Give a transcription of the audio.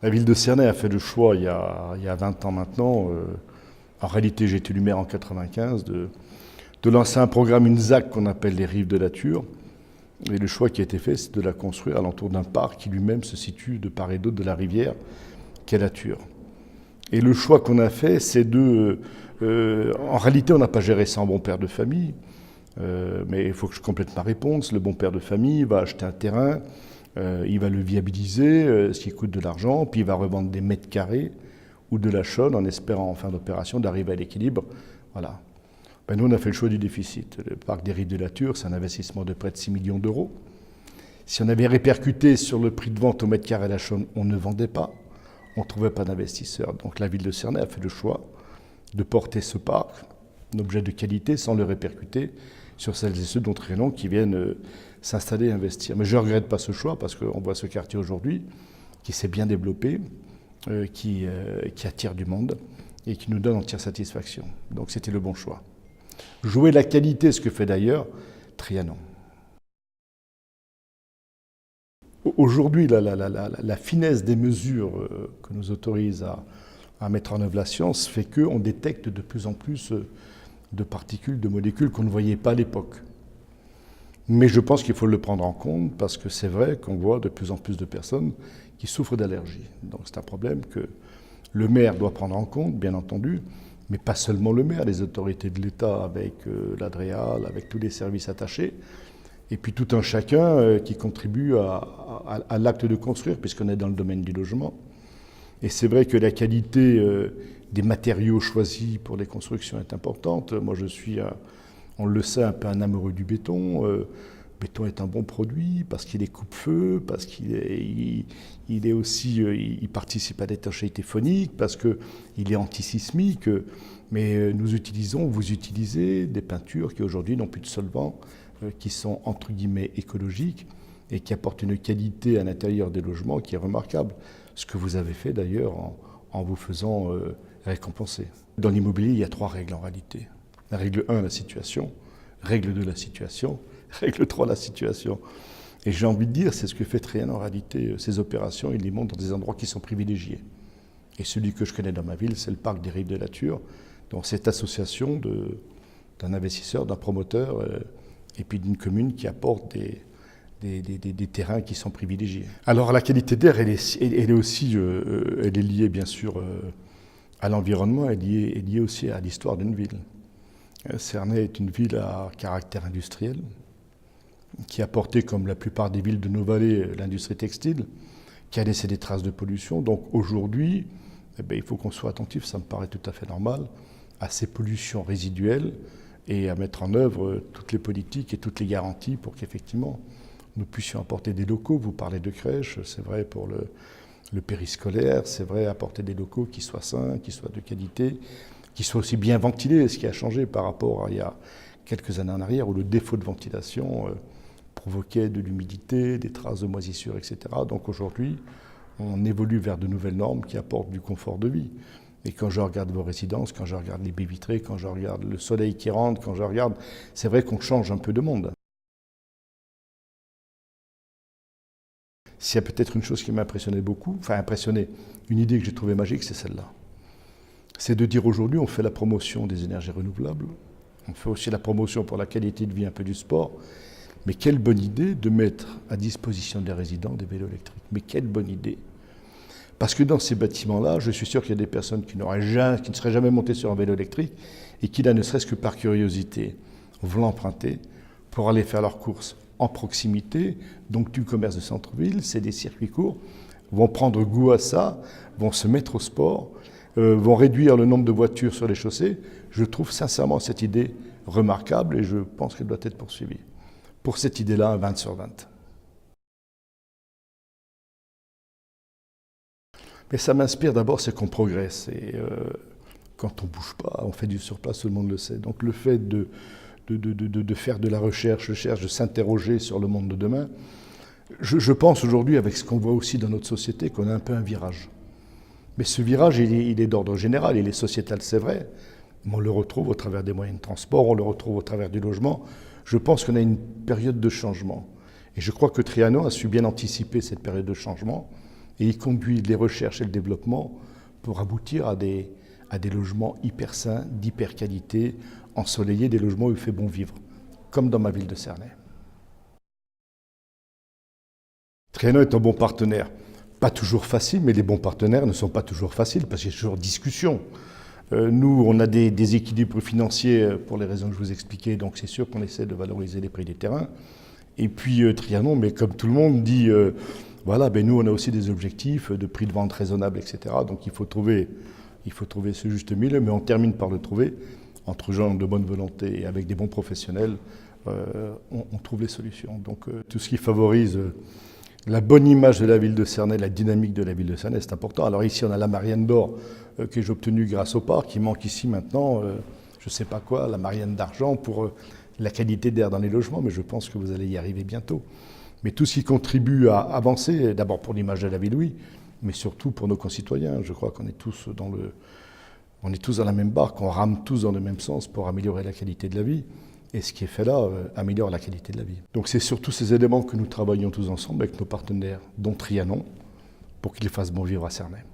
La ville de Cernay a fait le choix il y a 20 ans maintenant, en réalité j'ai été élu maire en 95, de lancer un programme, une ZAC qu'on appelle les Rives de la Thur. Et le choix qui a été fait, c'est de la construire alentour d'un parc qui lui-même se situe de part et d'autre de la rivière, qu'est la Thur. Et le choix qu'on a fait, c'est en réalité, on n'a pas géré ça en bon père de famille, mais il faut que je complète ma réponse. Le bon père de famille va acheter un terrain, il va le viabiliser, ce qui coûte de l'argent, puis il va revendre des mètres carrés ou de la chaude en espérant en fin d'opération d'arriver à l'équilibre. Voilà. Ben nous, on a fait le choix du déficit. Le parc des Rives de la Thur, c'est un investissement de près de 6 millions d'euros. Si on avait répercuté sur le prix de vente au mètre carré à la chaude, on ne vendait pas, on ne trouvait pas d'investisseurs. Donc la ville de Cernay a fait le choix de porter ce parc, un objet de qualité, sans le répercuter sur celles et ceux d'autres régions qui viennent s'installer et investir. Mais je ne regrette pas ce choix parce qu'on voit ce quartier aujourd'hui qui s'est bien développé, qui attire du monde et qui nous donne entière satisfaction. Donc c'était le bon choix. Jouer la qualité, ce que fait d'ailleurs Trianon. Aujourd'hui, la finesse des mesures que nous autorise à mettre en œuvre la science fait qu'on détecte de plus en plus de particules, de molécules qu'on ne voyait pas à l'époque. Mais je pense qu'il faut le prendre en compte parce que c'est vrai qu'on voit de plus en plus de personnes qui souffrent d'allergies. Donc c'est un problème que le maire doit prendre en compte, bien entendu, mais pas seulement le maire, les autorités de l'État avec l'ADREAL, avec tous les services attachés, et puis tout un chacun qui contribue à l'acte de construire, puisqu'on est dans le domaine du logement. Et c'est vrai que la qualité des matériaux choisis pour les constructions est importante. Moi, je suis, on le sait, un peu un amoureux du béton. Le béton est un bon produit parce qu'il est coupe-feu, parce qu'il est, il est aussi, il participe à l'étanchéité phonique, parce qu'il est antisismique. Mais nous utilisons, vous utilisez des peintures qui aujourd'hui n'ont plus de solvant, qui sont entre guillemets écologiques et qui apportent une qualité à l'intérieur des logements qui est remarquable. Ce que vous avez fait d'ailleurs en vous faisant récompenser. Dans l'immobilier, il y a 3 règles en réalité. La règle 1, la situation. Règle 2, la situation. Règle 3, la situation. Et j'ai envie de dire, c'est ce que fait Trianon en réalité. Ces opérations, il les monte dans des endroits qui sont privilégiés. Et celui que je connais dans ma ville, c'est le parc des Rives de la Thur. Donc cette association d'un investisseur, d'un promoteur et puis d'une commune qui apporte des terrains qui sont privilégiés. Alors la qualité d'air, elle est aussi elle est liée bien sûr à l'environnement, elle est liée aussi à l'histoire d'une ville. Cernay est une ville à caractère industriel qui a porté, comme la plupart des villes de nos vallées, l'industrie textile, qui a laissé des traces de pollution. Donc aujourd'hui, il faut qu'on soit attentif, ça me paraît tout à fait normal, à ces pollutions résiduelles et à mettre en œuvre toutes les politiques et toutes les garanties pour qu'effectivement nous puissions apporter des locaux. Vous parlez de crèches, c'est vrai pour le périscolaire, c'est vrai apporter des locaux qui soient sains, qui soient de qualité, qui soient aussi bien ventilés, ce qui a changé par rapport à il y a quelques années en arrière où le défaut de ventilation provoquait de l'humidité, des traces de moisissure, etc. Donc aujourd'hui, on évolue vers de nouvelles normes qui apportent du confort de vie. Et quand je regarde vos résidences, quand je regarde les baies vitrées, quand je regarde le soleil qui rentre, quand je regarde, c'est vrai qu'on change un peu de monde. S'il y a peut-être une chose qui m'a impressionné beaucoup, enfin impressionné, une idée que j'ai trouvée magique, c'est celle-là. C'est de dire aujourd'hui, on fait la promotion des énergies renouvelables, on fait aussi la promotion pour la qualité de vie, un peu du sport, mais quelle bonne idée de mettre à disposition des résidents des vélos électriques. Mais quelle bonne idée! Parce que dans ces bâtiments-là, je suis sûr qu'il y a des personnes qui ne seraient jamais montées sur un vélo électrique et qui, là, ne serait-ce que par curiosité, vont l'emprunter pour aller faire leurs courses en proximité, donc du commerce de centre-ville, c'est des circuits courts, vont prendre goût à ça, vont se mettre au sport, vont réduire le nombre de voitures sur les chaussées. Je trouve sincèrement cette idée remarquable et je pense qu'elle doit être poursuivie. Pour cette idée-là, un 20 sur 20. Mais ça m'inspire d'abord, c'est qu'on progresse. Et quand on ne bouge pas, on fait du surplace, tout le monde le sait. Donc le fait de faire de la recherche, de s'interroger sur le monde de demain, je pense aujourd'hui, avec ce qu'on voit aussi dans notre société, qu'on a un peu un virage. Mais ce virage, il est d'ordre général, il est sociétal, c'est vrai. Mais on le retrouve au travers des moyens de transport, on le retrouve au travers du logement. Je pense qu'on a une période de changement. Et je crois que Trianon a su bien anticiper cette période de changement et il conduit les recherches et le développement pour aboutir à des logements hyper sains, d'hyper qualité, ensoleillés, des logements où il fait bon vivre, comme dans ma ville de Cernay. Trianon est un bon partenaire. Pas toujours facile, mais les bons partenaires ne sont pas toujours faciles parce qu'il y a toujours discussion. Nous, on a des déséquilibres financiers pour les raisons que je vous expliquais, donc c'est sûr qu'on essaie de valoriser les prix des terrains. Et puis Trianon, mais comme tout le monde dit, voilà, ben nous on a aussi des objectifs de prix de vente raisonnable, etc. Donc il faut trouver ce juste milieu, mais on termine par le trouver entre gens de bonne volonté et avec des bons professionnels. On trouve les solutions. Donc tout ce qui favorise la bonne image de la ville de Cernay, la dynamique de la ville de Cernay, c'est important. Alors ici, on a la Marianne d'or que j'ai obtenue grâce au parc. Il manque ici maintenant, je ne sais pas quoi, la Marianne d'argent pour la qualité d'air dans les logements, mais je pense que vous allez y arriver bientôt. Mais tout ce qui contribue à avancer, d'abord pour l'image de la ville, oui, mais surtout pour nos concitoyens. Je crois qu'on est tous dans la même barque, on rame tous dans le même sens pour améliorer la qualité de la vie. Et ce qui est fait là améliore la qualité de la vie. Donc c'est sur tous ces éléments que nous travaillons tous ensemble avec nos partenaires, dont Trianon, pour qu'ils fassent bon vivre à Cernay.